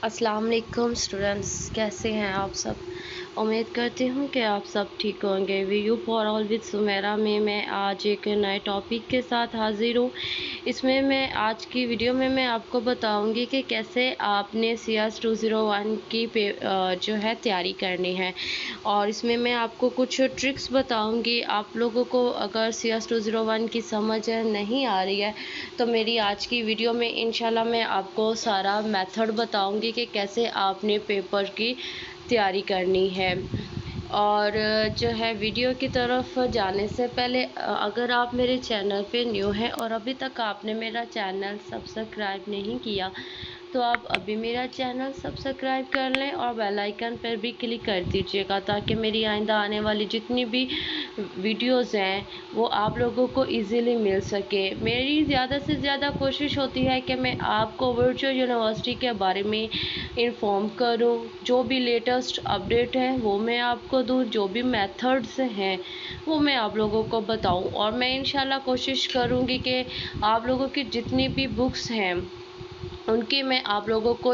अस्सलाम वालेकुम स्टूडेंट्स, कैसे हैं आप सब। उम्मीद करती हूँ कि आप सब ठीक होंगे। वीयू फॉर ऑल विद सुमेरा में मैं आज एक नए टॉपिक के साथ हाज़िर हूँ। इसमें मैं आज की वीडियो में मैं आपको बताऊंगी कि कैसे आपने CS 201 की जो है तैयारी करनी है, और इसमें मैं आपको कुछ ट्रिक्स बताऊंगी। आप लोगों को अगर CS 201 की समझ नहीं आ रही है तो मेरी आज की वीडियो में इंशाल्लाह मैं आपको सारा मेथड बताऊंगी कि कैसे आपने पेपर की तैयारी करनी है। और जो है वीडियो की तरफ जाने से पहले अगर आप मेरे चैनल पे न्यू हैं और अभी तक आपने मेरा चैनल सब्सक्राइब नहीं किया तो आप अभी मेरा चैनल सब्सक्राइब कर लें और बेल आइकन पर भी क्लिक कर दीजिएगा, ताकि मेरी आइंदा आने वाली जितनी भी वीडियोस हैं वो आप लोगों को इजीली मिल सके। मेरी ज़्यादा से ज़्यादा कोशिश होती है कि मैं आपको वर्चुअल यूनिवर्सिटी के बारे में इन्फॉर्म करूं। जो भी लेटेस्ट अपडेट है वो मैं आपको दूं, जो भी मेथड्स हैं वो मैं आप लोगों को बताऊं, और मैं इंशाल्लाह कोशिश करूंगी कि आप लोगों की जितनी भी बुक्स हैं उनकी मैं आप लोगों को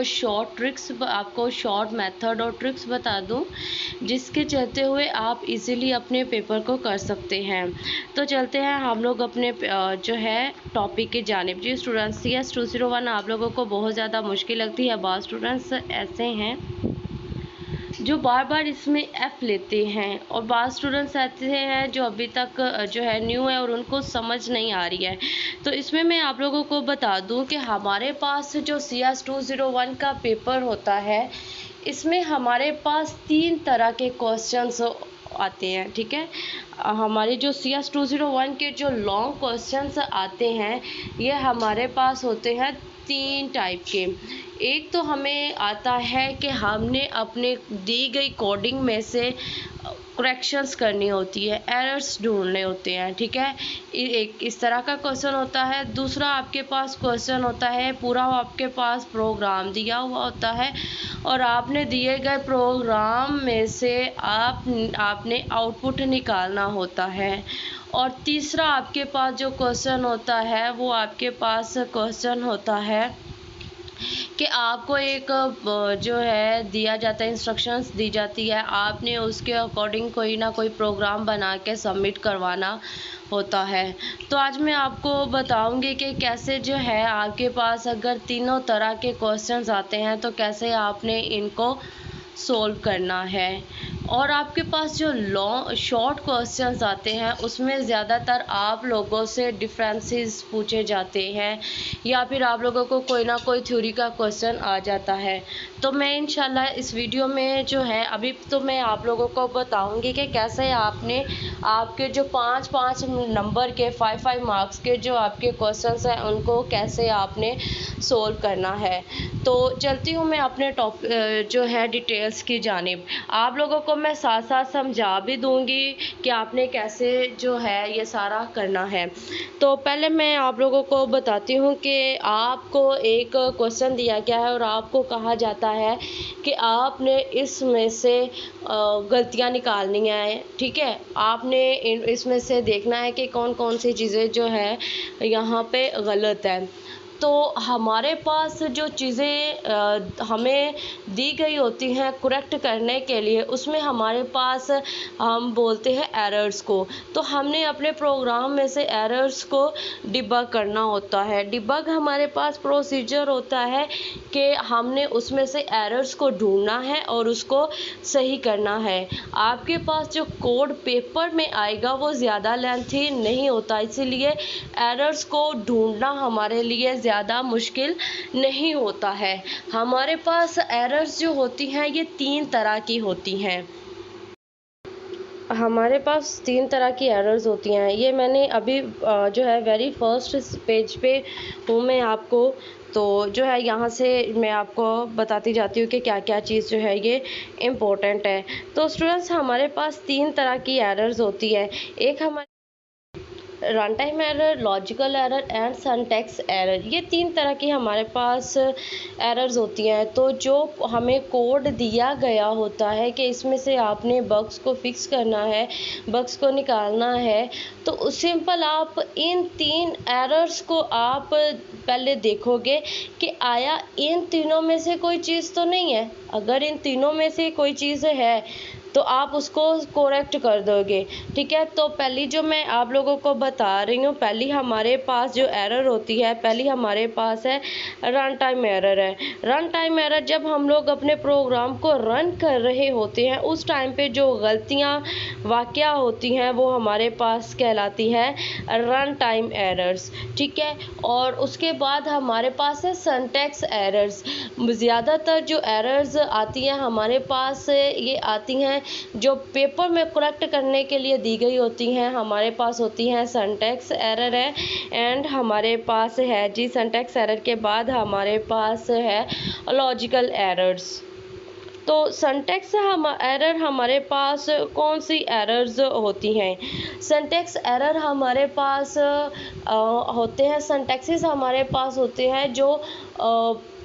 आपको शॉर्ट मेथड और ट्रिक्स बता दूं, जिसके चलते हुए आप इजीली अपने पेपर को कर सकते हैं। तो चलते हैं हम लोग अपने जो है टॉपिक की जानिब। जी स्टूडेंट्स, CS 201 आप लोगों को बहुत ज़्यादा मुश्किल लगती है। बाद स्टूडेंट्स ऐसे हैं जो बार बार इसमें F लेते हैं, और बाद स्टूडेंट्स ऐसे हैं जो अभी तक जो है न्यू है और उनको समझ नहीं आ रही है। तो इसमें मैं आप लोगों को बता दूं कि हमारे पास जो CS 201 का पेपर होता है, इसमें हमारे पास 3 तरह के क्वेश्चंस आते हैं। ठीक है, हमारे जो CS 201 के जो लॉन्ग क्वेश्चंस आते हैं ये हमारे पास होते हैं 3 टाइप के। एक तो हमें आता है कि हमने अपने दी गई कोडिंग में से करेक्शंस करनी होती है, एरर्स ढूंढने होते हैं। ठीक है, एक इस तरह का क्वेश्चन होता है। दूसरा आपके पास क्वेश्चन होता है, पूरा आपके पास प्रोग्राम दिया हुआ होता है और आपने दिए गए प्रोग्राम में से आपने आउटपुट निकालना होता है। और तीसरा आपके पास जो क्वेश्चन होता है वो आपके पास क्वेश्चन होता है कि आपको एक जो है दिया जाता है, इंस्ट्रक्शंस दी जाती है, आपने उसके अकॉर्डिंग कोई ना कोई प्रोग्राम बना के सबमिट करवाना होता है। तो आज मैं आपको बताऊंगी कि कैसे जो है आपके पास अगर तीनों तरह के क्वेश्चंस आते हैं तो कैसे आपने इनको सोल्व करना है। और आपके पास जो लॉन्ग शॉर्ट क्वेश्चंस आते हैं उसमें ज़्यादातर आप लोगों से डिफरेंसेस पूछे जाते हैं, या फिर आप लोगों को कोई ना कोई थ्योरी का क्वेश्चन आ जाता है। तो मैं इंशाल्लाह इस वीडियो में जो है अभी तो मैं आप लोगों को बताऊंगी कि कैसे आपने आपके जो 5-5 नंबर के 5-5 मार्क्स के जो आपके क्वेश्चंस हैं उनको कैसे आपने सोल्व करना है। तो चलती हूँ मैं अपने जो है डिटेल्स की जानिब। आप लोगों को मैं साथ साथ समझा भी दूंगी कि आपने कैसे जो है ये सारा करना है। तो पहले मैं आप लोगों को बताती हूँ कि आपको एक क्वेश्चन दिया गया है और आपको कहा जाता है कि आपने इसमें से गलतियाँ निकालनी है। ठीक है, आपने इसमें से देखना है कि कौन कौन सी चीज़ें जो है यहाँ पे गलत है। तो हमारे पास जो चीज़ें हमें दी गई होती हैं करेक्ट करने के लिए, उसमें हमारे पास हम बोलते हैं एरर्स को। तो हमने अपने प्रोग्राम में से एरर्स को डिबग करना होता है। डिबग हमारे पास प्रोसीजर होता है कि हमने उसमें से एरर्स को ढूंढना है और उसको सही करना है। आपके पास जो कोड पेपर में आएगा वो ज़्यादा लेंथी नहीं होता, इसीलिए एरर्स को ढूंढना हमारे लिए ज़्यादा मुश्किल नहीं होता है। हमारे पास एरर्स जो होती हैं ये 3 तरह की होती हैं। हमारे पास 3 तरह की एरर्स होती हैं। ये मैंने अभी जो है वेरी फर्स्ट पेज पे हूँ मैं आपको, तो जो है यहाँ से मैं आपको बताती जाती हूँ कि क्या क्या चीज़ जो है ये इम्पोर्टेंट है। तो स्टूडेंट्स, हमारे पास 3 तरह की एरर्स होती है। एक हमारे run time error, logical error and syntax error, ये 3 तरह की हमारे पास एरर्स होती हैं। तो जो हमें कोड दिया गया होता है कि इसमें से आपने बग्स को फिक्स करना है, बग्स को निकालना है, तो सिंपल आप इन 3 एरर्स को आप पहले देखोगे कि आया इन तीनों में से कोई चीज़ तो नहीं है। अगर इन तीनों में से कोई चीज़ है तो आप उसको करेक्ट कर दोगे, ठीक है। तो पहली जो मैं आप लोगों को बता रही हूँ, पहली हमारे पास जो एरर होती है, पहली हमारे पास है रन टाइम एरर है। रन टाइम एरर जब हम लोग अपने प्रोग्राम को रन कर रहे होते हैं उस टाइम पे जो गलतियाँ वाक़या होती हैं वो हमारे पास कहलाती है रन टाइम एरर्स, ठीक है। और उसके बाद हमारे पास है सिंटैक्स एरर्स। ज़्यादातर जो एरर्स आती हैं हमारे पास ये आती हैं जो पेपर में करेक्ट करने के लिए दी गई होती हैं। हमारे पास होती हैं सिंटैक्स एरर है एंड हमारे पास है जी सिंटैक्स एरर के बाद हमारे पास है लॉजिकल एरर्स। तो सिंटैक्स एरर हमारे पास कौन सी एरर्स होती हैं? सिंटैक्स एरर हमारे पास होते हैं, सिंटैक्सेस हमारे पास होते हैं जो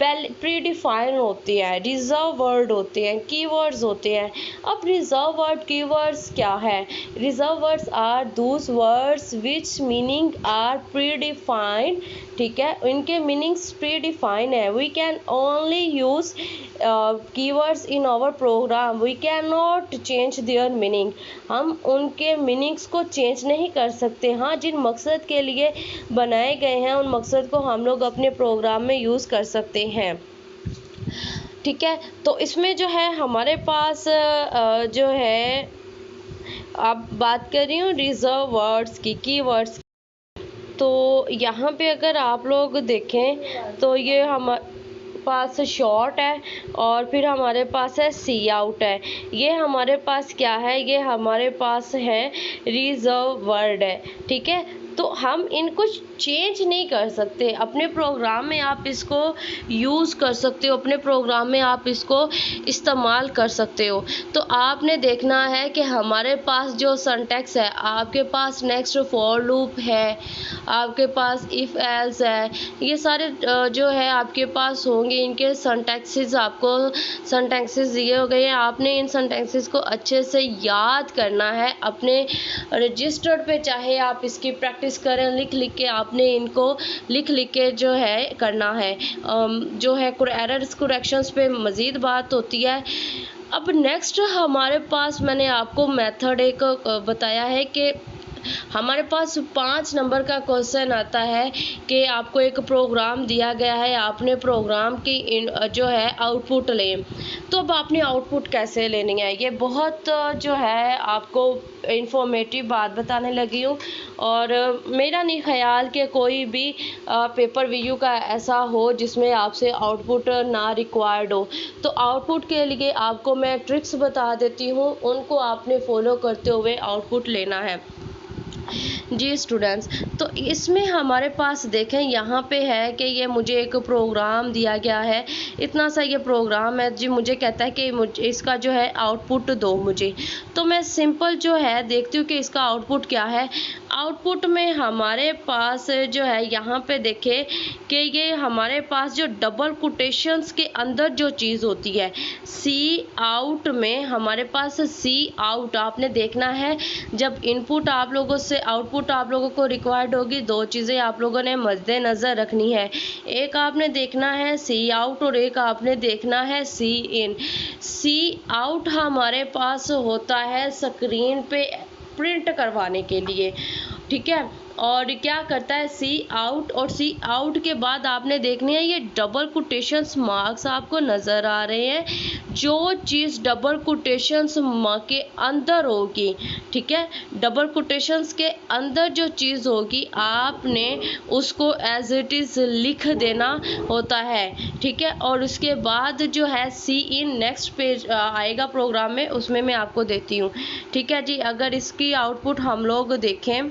पहले प्री डिफाइन होती है, रिजर्व वर्ड होते हैं, कीवर्ड्स होते हैं। अब रिजर्व वर्ड कीवर्ड्स क्या है? Reserve words are those words which meaning are pre defined, ठीक है, इनके मीनिंग्स प्री डिफाइन है। We can only use keywords in our program, we can not change their meaning. हम उनके मीनिंग्स को change नहीं कर सकते। हाँ, जिन मकसद के लिए बनाए गए हैं उन मकसद को हम लोग अपने प्रोग्राम में यूज़ कर सकते हैं, ठीक है। तो इसमें जो है हमारे पास जो है अब बात कर रही हूँ रिजर्व वर्ड्स की, कीवर्ड्स। तो यहाँ पे अगर आप लोग देखें तो ये हम पास शॉर्ट है और फिर हमारे पास है सी आउट है। ये हमारे पास क्या है? ये हमारे पास है रिजर्व वर्ड है, ठीक है। तो हम इनको चेंज नहीं कर सकते। अपने प्रोग्राम में आप इसको यूज़ कर सकते हो, अपने प्रोग्राम में आप इसको इस्तेमाल कर सकते हो। तो आपने देखना है कि हमारे पास जो सिंटैक्स है, आपके पास नेक्स्ट फॉर लूप है, आपके पास इफ़ एल्स है, ये सारे जो है आपके पास होंगे। इनके सिंटैक्सेस आपको सिंटैक्सेस दिए हो गए हैं। आपने इन सिंटैक्सेस को अच्छे से याद करना है अपने रजिस्टर पे, चाहे आप इसकी प्रैक्टिस करें, लिख के आपने इनको लिख के जो है करना है। जो है एरर्स करेक्शंस पे मज़ीद बात होती है। अब नेक्स्ट हमारे पास मैंने आपको मेथड एक बताया है कि हमारे पास 5 नंबर का क्वेश्चन आता है कि आपको एक प्रोग्राम दिया गया है, आपने प्रोग्राम की जो है आउटपुट लें। तो अब आपने आउटपुट कैसे लेनी है? ये बहुत जो है आपको इंफॉर्मेटिव बात बताने लगी हूँ। और मेरा नहीं ख्याल कि कोई भी पेपर वीयू का ऐसा हो जिसमें आपसे आउटपुट ना रिक्वायर्ड हो। तो आउटपुट के लिए आपको मैं ट्रिक्स बता देती हूँ, उनको आपने फॉलो करते हुए आउटपुट लेना है जी स्टूडेंट्स। तो इसमें हमारे पास देखें यहाँ पे है कि ये मुझे एक प्रोग्राम दिया गया है, इतना सा ये प्रोग्राम है जी। मुझे कहता है कि मुझे इसका जो है आउटपुट दो मुझे। तो मैं सिंपल जो है देखती हूँ कि इसका आउटपुट क्या है। आउटपुट में हमारे पास जो है यहाँ पे देखें कि ये हमारे पास जो डबल कोटेशंस के अंदर जो चीज़ होती है, सी आउट में हमारे पास सी आउट आपने देखना है। जब इनपुट आप लोगों से आउटपुट आप लोगों को रिक्वायर्ड होगी, 2 चीज़ें आप लोगों ने मद्देनज़र रखनी है। एक आपने देखना है सी आउट और एक आपने देखना है सी इन। सी आउट हमारे पास होता है स्क्रीन पे प्रिंट करवाने के लिए, ठीक है। और क्या करता है सी आउट, और सी आउट के बाद आपने देखनी है ये डबल कोटेशंस मार्क्स आपको नज़र आ रहे हैं। जो चीज़ डबल कोटेशंस के अंदर होगी, ठीक है, डबल कोटेशंस के अंदर जो चीज़ होगी आपने उसको एज इट इज़ लिख देना होता है, ठीक है। और उसके बाद जो है सी इन नेक्स्ट पेज आएगा प्रोग्राम में, उसमें मैं आपको देती हूँ, ठीक है जी। अगर इसकी आउटपुट हम लोग देखें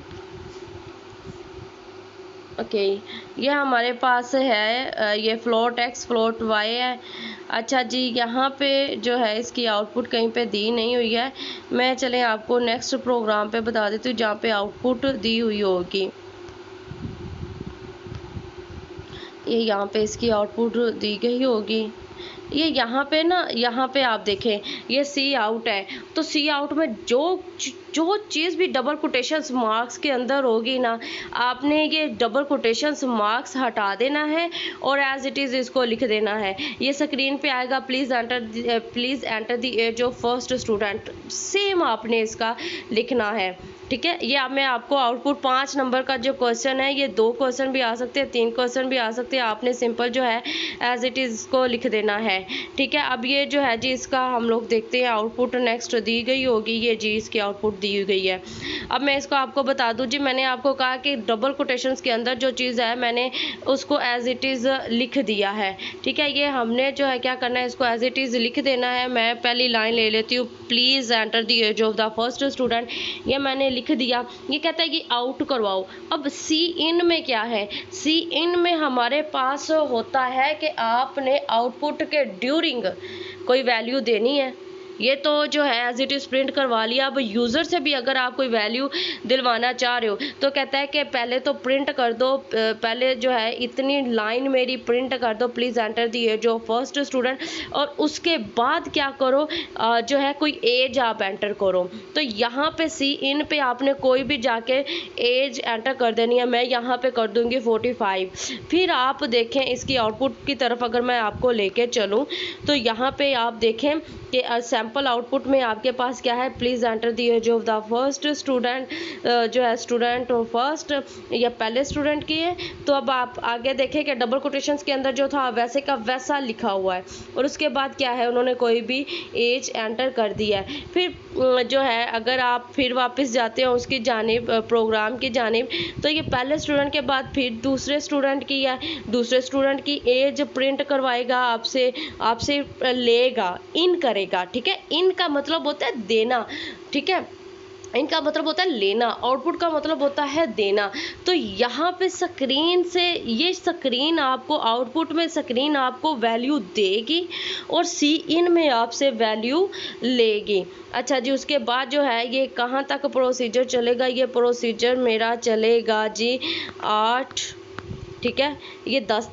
ओके, ये हमारे पास है ये फ्लोट एक्स फ्लोट वाई है। अच्छा जी, यहाँ पे जो है इसकी आउटपुट कहीं पे दी नहीं हुई है। मैं चलें आपको नेक्स्ट प्रोग्राम पे बता देती हूँ जहाँ पे आउटपुट दी हुई होगी। ये यहाँ पे इसकी आउटपुट दी गई होगी। ये यहाँ पे आप देखें, ये सी आउट है, तो सी आउट में जो चीज़ भी डबल कोटेशंस मार्क्स के अंदर होगी ना, आपने ये डबल कोटेशंस मार्क्स हटा देना है और एज इट इज़ इसको लिख देना है। ये स्क्रीन पे आएगा, please enter the age of first student, same आपने इसका लिखना है। ठीक है, ये मैं आपको आउटपुट 5 नंबर का जो क्वेश्चन है, ये 2 क्वेश्चन भी आ सकते हैं, 3 क्वेश्चन भी आ सकते हैं। आपने सिंपल जो है एज इट इज़ इसको लिख देना है। ठीक है, अब ये जो है जी इसका हम लोग देखते हैं आउटपुट नेक्स्ट दी गई होगी। ये जी इसकी आउटपुट दी गई है। अब मैं इसको आपको बता दूं जी, मैंने आपको कहा कि डबल कोटेशंस के अंदर जो चीज़ है मैंने उसको एज इट इज़ लिख दिया है। ठीक है, ये हमने जो है क्या करना है, इसको एज इट इज़ लिख देना है। मैं पहली लाइन ले लेती हूँ, please enter the age of the first student, ये मैंने लिख दिया। ये कहता है कि आउट करवाओ। अब सी इन में क्या है, सी इन में हमारे पास होता है कि आपने आउटपुट के ड्यूरिंग कोई वैल्यू देनी है। ये तो जो है एज इट इज़ प्रिंट करवा लिया। अब यूज़र से भी अगर आप कोई वैल्यू दिलवाना चाह रहे हो तो कहता है कि पहले तो प्रिंट कर दो, पहले जो है इतनी लाइन मेरी प्रिंट कर दो, please enter the age of first student, और उसके बाद क्या करो, जो है कोई एज आप एंटर करो। तो यहाँ पे सी इन पे आपने कोई भी जाके एज एंटर कर देनी है। मैं यहाँ पे कर दूँगी 45। फिर आप देखें इसकी आउटपुट की तरफ अगर मैं आपको लेके चलूँ तो यहाँ पे आप देखें कि सैम्पल आउटपुट में आपके पास क्या है, please enter the age of the first student, जो है स्टूडेंट फर्स्ट, या पहले स्टूडेंट की है। तो अब आप आगे देखें कि डबल कोटेशंस के अंदर जो था वैसे का वैसा लिखा हुआ है, और उसके बाद क्या है उन्होंने कोई भी एज एंटर कर दिया है। फिर जो है अगर आप फिर वापस जाते हो उसकी जानिब, प्रोग्राम की जानिब, तो ये पहले स्टूडेंट के बाद फिर दूसरे स्टूडेंट की है, दूसरे स्टूडेंट की एज प्रिंट करवाएगा, आपसे लेगा, इन करेगा। ठीक है, इन का मतलब होता है देना। ठीक है, इनका मतलब होता है लेना, आउटपुट का मतलब होता है देना। तो यहाँ पे स्क्रीन से, ये स्क्रीन आपको आउटपुट में स्क्रीन आपको वैल्यू देगी और सी इन में आपसे वैल्यू लेगी। अच्छा जी, उसके बाद जो है ये कहाँ तक प्रोसीजर चलेगा, ये प्रोसीजर मेरा चलेगा जी 8, ठीक है, ये 10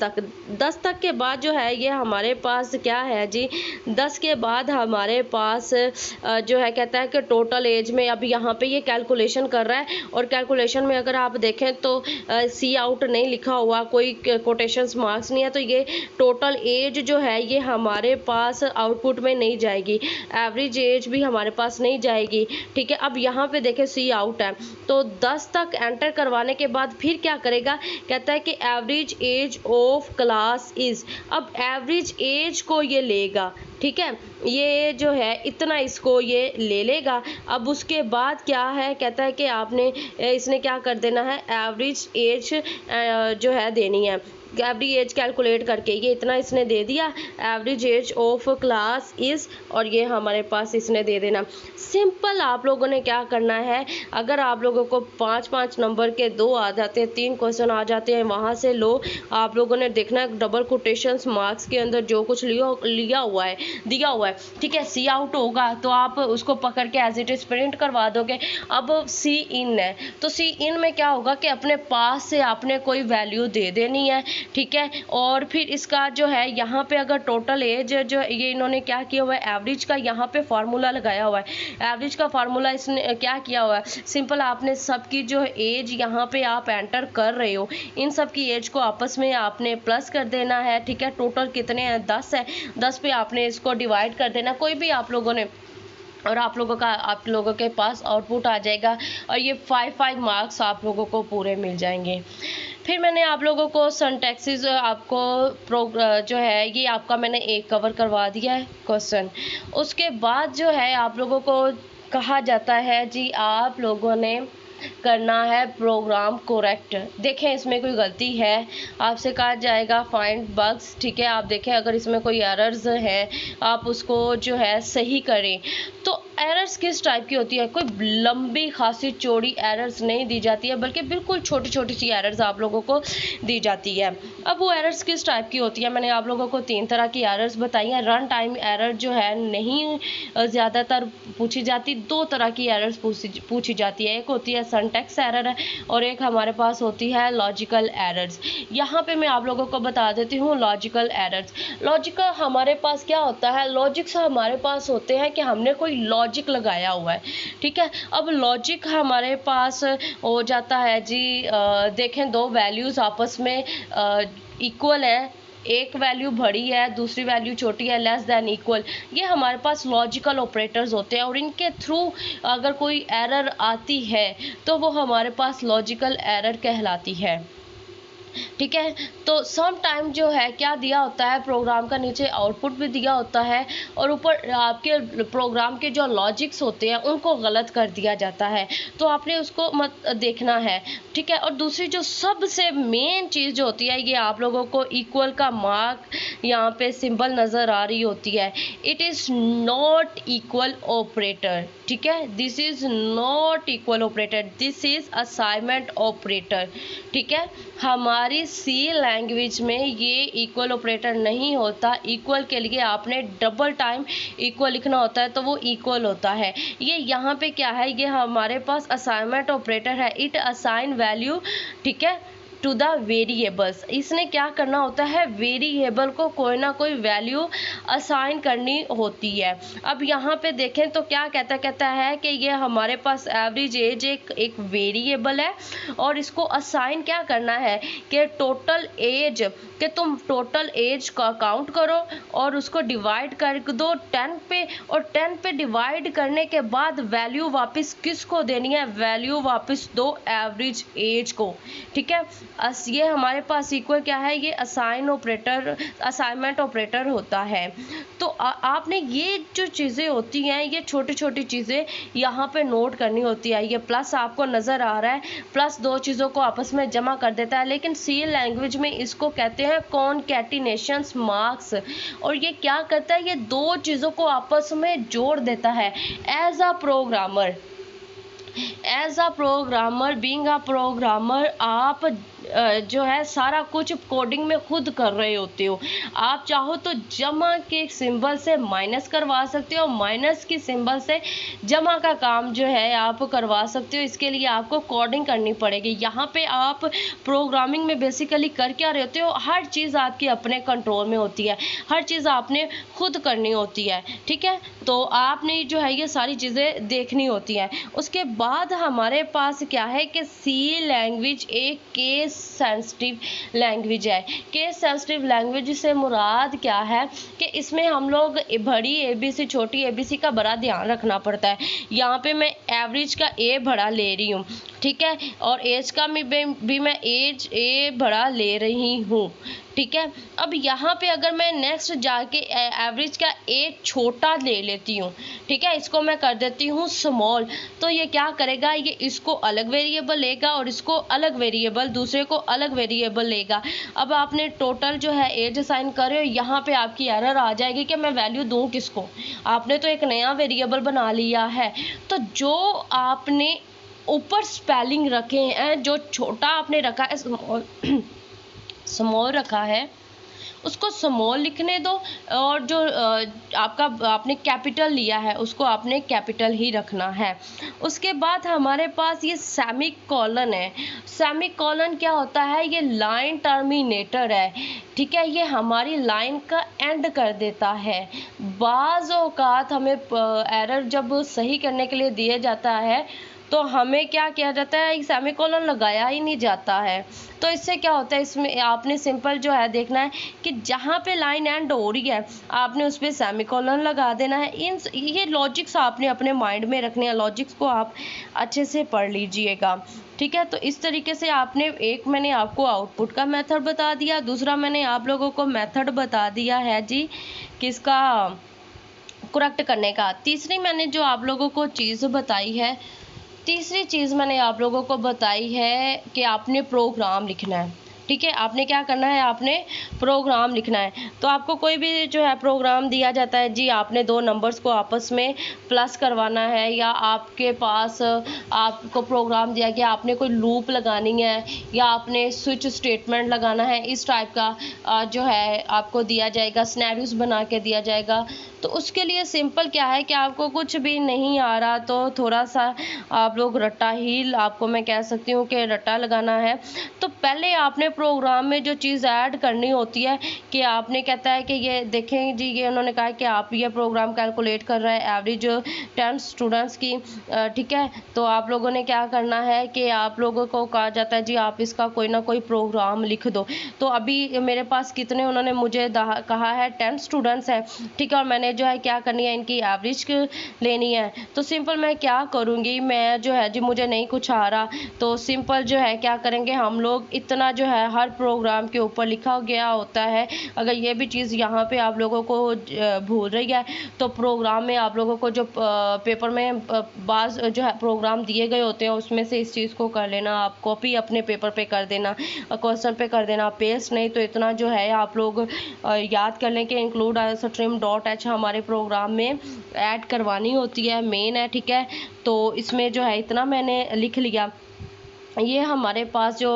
तक के बाद जो है ये हमारे पास क्या है जी, 10 के बाद हमारे पास जो है कहता है कि टोटल एज में, अब यहाँ पे ये कैलकुलेशन कर रहा है, और कैलकुलेशन में अगर आप देखें तो सी आउट नहीं लिखा हुआ, कोई कोटेशंस मार्क्स नहीं है, तो ये टोटल एज जो है ये हमारे पास आउटपुट में नहीं जाएगी, एवरेज एज भी हमारे पास नहीं जाएगी। ठीक है, अब यहाँ पे देखें सी आउट है, तो 10 तक एंटर करवाने के बाद फिर क्या करेगा, कहता है कि average age of class is, अब एवरेज एज को ये लेगा। ठीक है, ये जो है इतना इसको ये ले लेगा। अब उसके बाद क्या है, कहता है कि आपने इसने क्या कर देना है, एवरेज एज जो है देनी है, एवरेज एज कैलकुलेट करके ये इतना इसने दे दिया, average age of class is, और ये हमारे पास इसने दे देना। सिंपल आप लोगों ने क्या करना है, अगर आप लोगों को 5-5 नंबर के 2 आ जाते हैं, 3 क्वेश्चन आ जाते हैं, वहाँ से लो, आप लोगों ने देखना है डबल कोटेशंस मार्क्स के अंदर जो कुछ लिया हुआ है, दिया हुआ है। ठीक है, सी आउट होगा तो आप उसको पकड़ के एज इट इज प्रिंट करवा दोगे। अब सी इन है, तो सी इन में क्या होगा कि अपने पास से आपने कोई वैल्यू दे देनी है। ठीक है, और फिर इसका जो है यहाँ पे अगर टोटल एज जो ये इन्होंने क्या किया हुआ है, एवरेज का यहाँ पे फार्मूला लगाया हुआ है। एवरेज का फार्मूला इसने क्या किया हुआ है, सिंपल आपने सबकी जो एज यहाँ पे आप एंटर कर रहे हो, इन सब की एज को आपस में आपने प्लस कर देना है। ठीक है, टोटल कितने हैं, 10 है, 10 पे आपने इसको डिवाइड कर देना, कोई भी आप लोगों ने, और आप लोगों के पास आउटपुट आ जाएगा, और ये 5 मार्क्स आप लोगों को पूरे मिल जाएंगे। फिर मैंने आप लोगों को सिंटैक्सिस आपको जो है ये आपका मैंने एक कवर करवा दिया है क्वेश्चन। उसके बाद जो है आप लोगों को कहा जाता है जी, आप लोगों ने करना है प्रोग्राम करेक्ट। देखें इसमें कोई गलती है, आपसे कहा जाएगा फाइंड बग्स, ठीक है। आप देखें अगर इसमें कोई एरर्स है आप उसको जो है सही करें। तो एरर्स किस टाइप की होती है, कोई लंबी खासी चौड़ी एरर्स नहीं दी जाती है, बल्कि बिल्कुल छोटी छोटी सी एरर्स आप लोगों को दी जाती है। अब वो एरर्स किस टाइप की होती है, मैंने आप लोगों को 3 तरह की एरर्स बताई हैं। रन टाइम एरर जो है नहीं ज़्यादातर पूछी जाती, 2 तरह की एरर्स पूछी जाती है। एक होती है सिंटैक्स एरर है और एक हमारे पास होती है लॉजिकल एरर्स। यहाँ पे मैं आप लोगों को बता देती हूँ लॉजिकल एरर्स। लॉजिकल हमारे पास क्या होता है, लॉजिक्स हमारे पास होते हैं कि हमने कोई लॉजिक लगाया हुआ है, ठीक है। अब लॉजिक हमारे पास हो जाता है जी, देखें 2 वैल्यूज़ आपस में इक्वल है, एक वैल्यू बड़ी है दूसरी वैल्यू छोटी है, लेस देन इक्वल, ये हमारे पास लॉजिकल ऑपरेटर्स होते हैं और इनके थ्रू अगर कोई एरर आती है तो वो हमारे पास लॉजिकल एरर कहलाती है, ठीक है। तो सम टाइम जो है क्या दिया होता है, प्रोग्राम का नीचे आउटपुट भी दिया होता है और ऊपर आपके प्रोग्राम के जो लॉजिक्स होते हैं उनको गलत कर दिया जाता है, तो आपने उसको मत देखना है, ठीक है। और दूसरी जो सबसे मेन चीज़ जो होती है, ये आप लोगों को इक्वल का मार्क यहाँ पे सिंबल नज़र आ रही होती है, it is not equal operator, ठीक है। This is not equal operator, this is assignment operator, ठीक है। हमारी सी लैंग्वेज में ये इक्वल ऑपरेटर नहीं होता, इक्वल के लिए आपने डबल टाइम इक्वल लिखना होता है तो वो इक्वल होता है। ये यहाँ पे क्या है, ये हमारे पास असाइनमेंट ऑपरेटर है, इट असाइन वैल्यू, ठीक है, टू द वेरिएबल्स। इसने क्या करना होता है, वेरिएबल को कोई ना कोई वैल्यू असाइन करनी होती है। अब यहाँ पे देखें तो क्या कहता है कि ये हमारे पास एवरेज एज एक वेरिएबल है और इसको असाइन क्या करना है कि टोटल एज, कि तुम टोटल एज का काउंट करो और उसको डिवाइड कर दो 10 पे, और 10 पे डिवाइड करने के बाद वैल्यू वापस किसको देनी है, वैल्यू वापस दो एवरेज एज को, ठीक है। ये हमारे पास इक्वल क्या है, ये असाइनमेंट ऑपरेटर होता है। तो आपने ये जो चीज़ें होती हैं, ये छोटी छोटी चीज़ें यहाँ पे नोट करनी होती है। ये प्लस आपको नज़र आ रहा है, प्लस 2 चीज़ों को आपस में जमा कर देता है, लेकिन सी लैंग्वेज में इसको कहते हैं कॉनकैटिनेशंस मार्क्स, और ये क्या करता है, ये 2 चीज़ों को आपस में जोड़ देता है। As a programmer being a programmer, आप जो है सारा कुछ कोडिंग में खुद कर रहे होते हो। आप चाहो तो जमा के सिंबल से माइनस करवा सकते हो, माइनस की सिंबल से जमा का काम जो है आप करवा सकते हो। इसके लिए आपको कोडिंग करनी पड़ेगी। यहाँ पे आप प्रोग्रामिंग में बेसिकली कर क्या रहे होते हो, हर चीज़ आपकी अपने कंट्रोल में होती है, हर चीज़ आपने खुद करनी होती है, ठीक है। तो आपने जो है ये सारी चीज़ें देखनी होती हैं। उसके बाद हमारे पास क्या है कि सी लैंग्वेज एक केस सेंसिटिव लैंग्वेज है। केस सेंसिटिव लैंग्वेज से मुराद क्या है कि इसमें हम लोग बड़ी एबीसी छोटी एबीसी का बड़ा ध्यान रखना पड़ता है। यहाँ पे मैं एवरेज का ए बड़ा ले रही हूँ, ठीक है, और एज का भी मैं एज ए बड़ा ले रही हूँ, ठीक है। अब यहाँ पे अगर मैं नेक्स्ट जाके एवरेज का ए छोटा ले लेती हूँ, ठीक है, इसको मैं कर देती हूँ स्मॉल, तो ये क्या करेगा, ये इसको अलग वेरिएबल लेगा और इसको अलग वेरिएबल, दूसरे को अलग वेरिएबल लेगा। अब आपने टोटल जो है एज असाइन करे हो, यहाँ पे आपकी एरर आ जाएगी कि मैं वैल्यू दूँ किसको, आपने तो एक नया वेरिएबल बना लिया है। तो जो आपने ऊपर स्पेलिंग रखे हैं, जो छोटा आपने रखा है स्मॉल रखा है, उसको स्मॉल लिखने दो, और जो आपने कैपिटल लिया है उसको आपने कैपिटल ही रखना है। उसके बाद हमारे पास ये सेमी कॉलन है। सेमी कॉलन क्या होता है, ये लाइन टर्मिनेटर है, ठीक है, ये हमारी लाइन का एंड कर देता है। बाज़ औक़ात हमें एरर जब सही करने के लिए दिया जाता है तो हमें क्या किया जाता है, सेमीकोलन लगाया ही नहीं जाता है। तो इससे क्या होता है, इसमें आपने सिंपल जो है देखना है कि जहाँ पे लाइन एंड हो रही है आपने उस पर सेमीकोलन लगा देना है। ये लॉजिक्स आपने अपने माइंड में रखने हैं, लॉजिक्स को आप अच्छे से पढ़ लीजिएगा, ठीक है। तो इस तरीके से आपने, एक मैंने आपको आउटपुट का मेथड बता दिया, दूसरा मैंने आप लोगों को मेथड बता दिया है जी किसका, करेक्ट करने का। तीसरी मैंने जो आप लोगों को चीज़ बताई है तीसरी चीज़ मैंने आप लोगों को बताई है कि आपने प्रोग्राम लिखना है। ठीक है, आपने क्या करना है, आपने प्रोग्राम लिखना है। तो आपको कोई भी जो है प्रोग्राम दिया जाता है, जी आपने 2 नंबर्स को आपस में प्लस करवाना है, या आपके पास आपको प्रोग्राम दिया गया आपने कोई लूप लगानी है, या आपने स्विच स्टेटमेंट लगाना है, इस टाइप का जो है आपको दिया जाएगा, सिनेरियोस बना के दिया जाएगा। तो उसके लिए सिंपल क्या है कि आपको कुछ भी नहीं आ रहा तो थोड़ा सा आप लोग रट्टा ही, आपको मैं कह सकती हूँ कि रट्टा लगाना है। तो पहले आपने प्रोग्राम में जो चीज़ ऐड करनी होती है कि आपने कहता है कि ये देखें जी, ये उन्होंने कहा कि आप ये प्रोग्राम कैलकुलेट कर रहा है एवरेज 10 स्टूडेंट्स की, ठीक है। तो आप लोगों ने क्या करना है कि आप लोगों को कहा जाता है जी आप इसका कोई ना कोई प्रोग्राम लिख दो। तो अभी मेरे पास कितने, उन्होंने मुझे कहा है 10 स्टूडेंट्स हैं, ठीक है, और मैंने जो है क्या करनी है, इनकी एवरेज लेनी है। तो सिंपल मैं क्या करूँगी, मैं जो है जी मुझे नहीं कुछ आ रहा, तो सिंपल जो है क्या करेंगे हम लोग, इतना जो है हर प्रोग्राम के ऊपर लिखा गया होता है। अगर ये भी चीज़ यहाँ पे आप लोगों को भूल रही है, तो प्रोग्राम में आप लोगों को जो पेपर में बाज़ जो है प्रोग्राम दिए गए होते हैं उसमें से इस चीज़ को कर लेना, आप कॉपी अपने पेपर पे कर देना, क्वेश्चन पे कर देना पेस्ट, नहीं तो इतना जो है आप लोग याद कर लें कि इंक्लूड stream.h हमारे प्रोग्राम में ऐड करवानी होती है, मेन है, ठीक है। तो इसमें जो है इतना मैंने लिख लिया। ये हमारे पास जो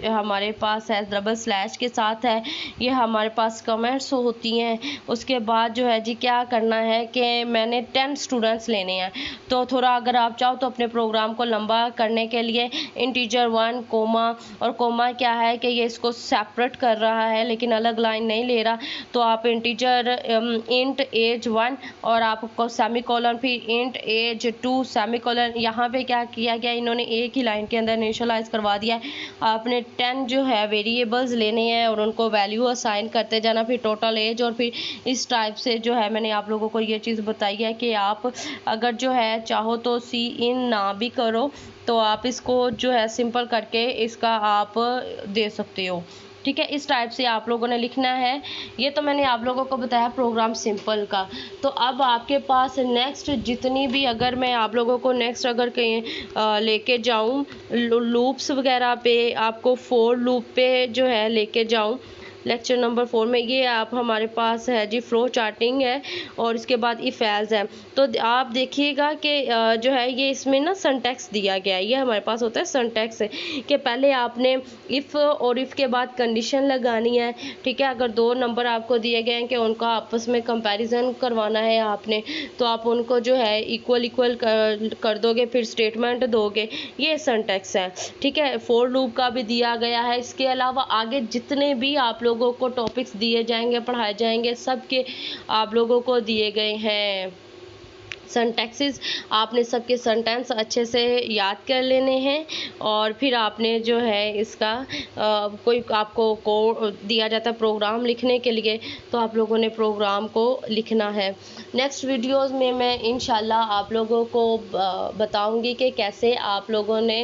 हमारे पास है डबल स्लैश के साथ है, ये हमारे पास कमेंट्स होती हैं। उसके बाद जो है जी क्या करना है कि मैंने 10 स्टूडेंट्स लेने हैं। तो थोड़ा अगर आप चाहो तो अपने प्रोग्राम को लंबा करने के लिए इंटीजर 1 कोमा, और कोमा क्या है कि ये इसको सेपरेट कर रहा है लेकिन अलग लाइन नहीं ले रहा, तो आप इंटीजर इंट एज 1 और आपको सेमीकोलन, फिर इंट एज 2 सेमीकोलन। यहाँ पे क्या किया गया, इन्होंने एक ही लाइन के अंदर इनिशियलाइज करवा दिया है। आपने 10 जो है वेरिएबल्स लेने हैं और उनको वैल्यू असाइन करते जाना, फिर टोटल एज, और फिर इस टाइप से जो है मैंने आप लोगों को ये चीज़ बताई है कि आप अगर जो है चाहो तो सी इन ना भी करो, तो आप इसको जो है सिंपल करके इसका आप दे सकते हो, ठीक है। इस टाइप से आप लोगों ने लिखना है। ये तो मैंने आप लोगों को बताया प्रोग्राम सिंपल का। तो अब आपके पास नेक्स्ट जितनी भी, अगर मैं आप लोगों को नेक्स्ट अगर कहीं लेके जाऊँ लूप्स वगैरह पे, आपको फोर लूप पे जो है लेके जाऊँ लेक्चर नंबर 4 में, ये आप हमारे पास है जी फ्लो चार्टिंग है और इसके बाद इफ एल्स है। तो आप देखिएगा कि जो है ये इसमें ना सिंटैक्स दिया गया है, ये हमारे पास होता है सिंटैक्स है कि पहले आपने इफ़ और इफ़ के बाद कंडीशन लगानी है, ठीक है। अगर 2 नंबर आपको दिए गए हैं कि उनका आपस में कंपैरिजन करवाना है आपने, तो आप उनको जो है इक्वल इक्वल कर दोगे, फिर स्टेटमेंट दोगे, ये सिंटैक्स है, ठीक है। फोर लूप का भी दिया गया है। इसके अलावा आगे जितने भी आप लोगों को टॉपिक्स दिए जाएंगे, पढ़ाए जाएंगे, सब के आप लोगों को दिए गए हैं सेंटेक्सेस। आपने सबके सेंटेंस अच्छे से याद कर लेने हैं, और फिर आपने जो है इसका कोई आपको को दिया जाता है प्रोग्राम लिखने के लिए, तो आप लोगों ने प्रोग्राम को लिखना है। नेक्स्ट वीडियोस में मैं इंशाल्लाह आप लोगों को बताऊंगी कि कैसे आप लोगों ने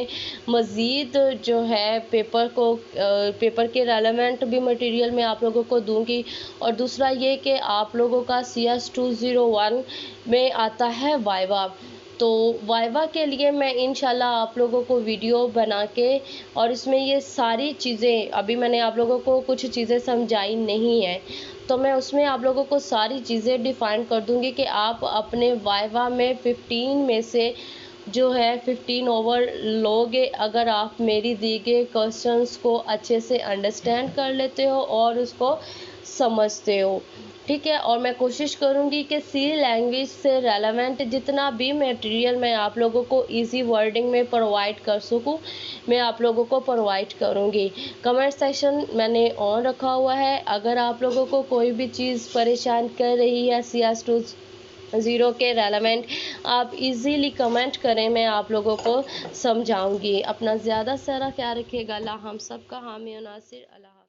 मज़ीद जो है पेपर के रेलेवेंट भी मटेरियल में आप लोगों को दूंगी। और दूसरा ये कि आप लोगों का CS 201 में आता है वाइवा, तो वाइवा के लिए मैं इंशाल्लाह आप लोगों को वीडियो बना के, और इसमें ये सारी चीज़ें अभी मैंने आप लोगों को कुछ चीज़ें समझाई नहीं है, तो मैं उसमें आप लोगों को सारी चीज़ें डिफ़ाइन कर दूंगी कि आप अपने वाइवा में 15 में से जो है 15 ओवर लोगे अगर आप मेरी दी गए क्वेश्चंस को अच्छे से अंडरस्टैंड कर लेते हो और उसको समझते हो, ठीक है। और मैं कोशिश करूँगी कि सी लैंग्वेज से रेलेवेंट जितना भी मटेरियल मैं आप लोगों को इजी वर्डिंग में प्रोवाइड कर सकूँ, मैं आप लोगों को प्रोवाइड करूँगी। कमेंट सेक्शन मैंने ऑन रखा हुआ है, अगर आप लोगों को कोई भी चीज़ परेशान कर रही है CS 2 के रेलेवेंट, आप इजीली कमेंट करें, मैं आप लोगों को समझाऊंगी। अपना ज़्यादा सारा ख्याल रखिएगा। अल्लाह हम सब का हामी और नासिर। अल्लाह।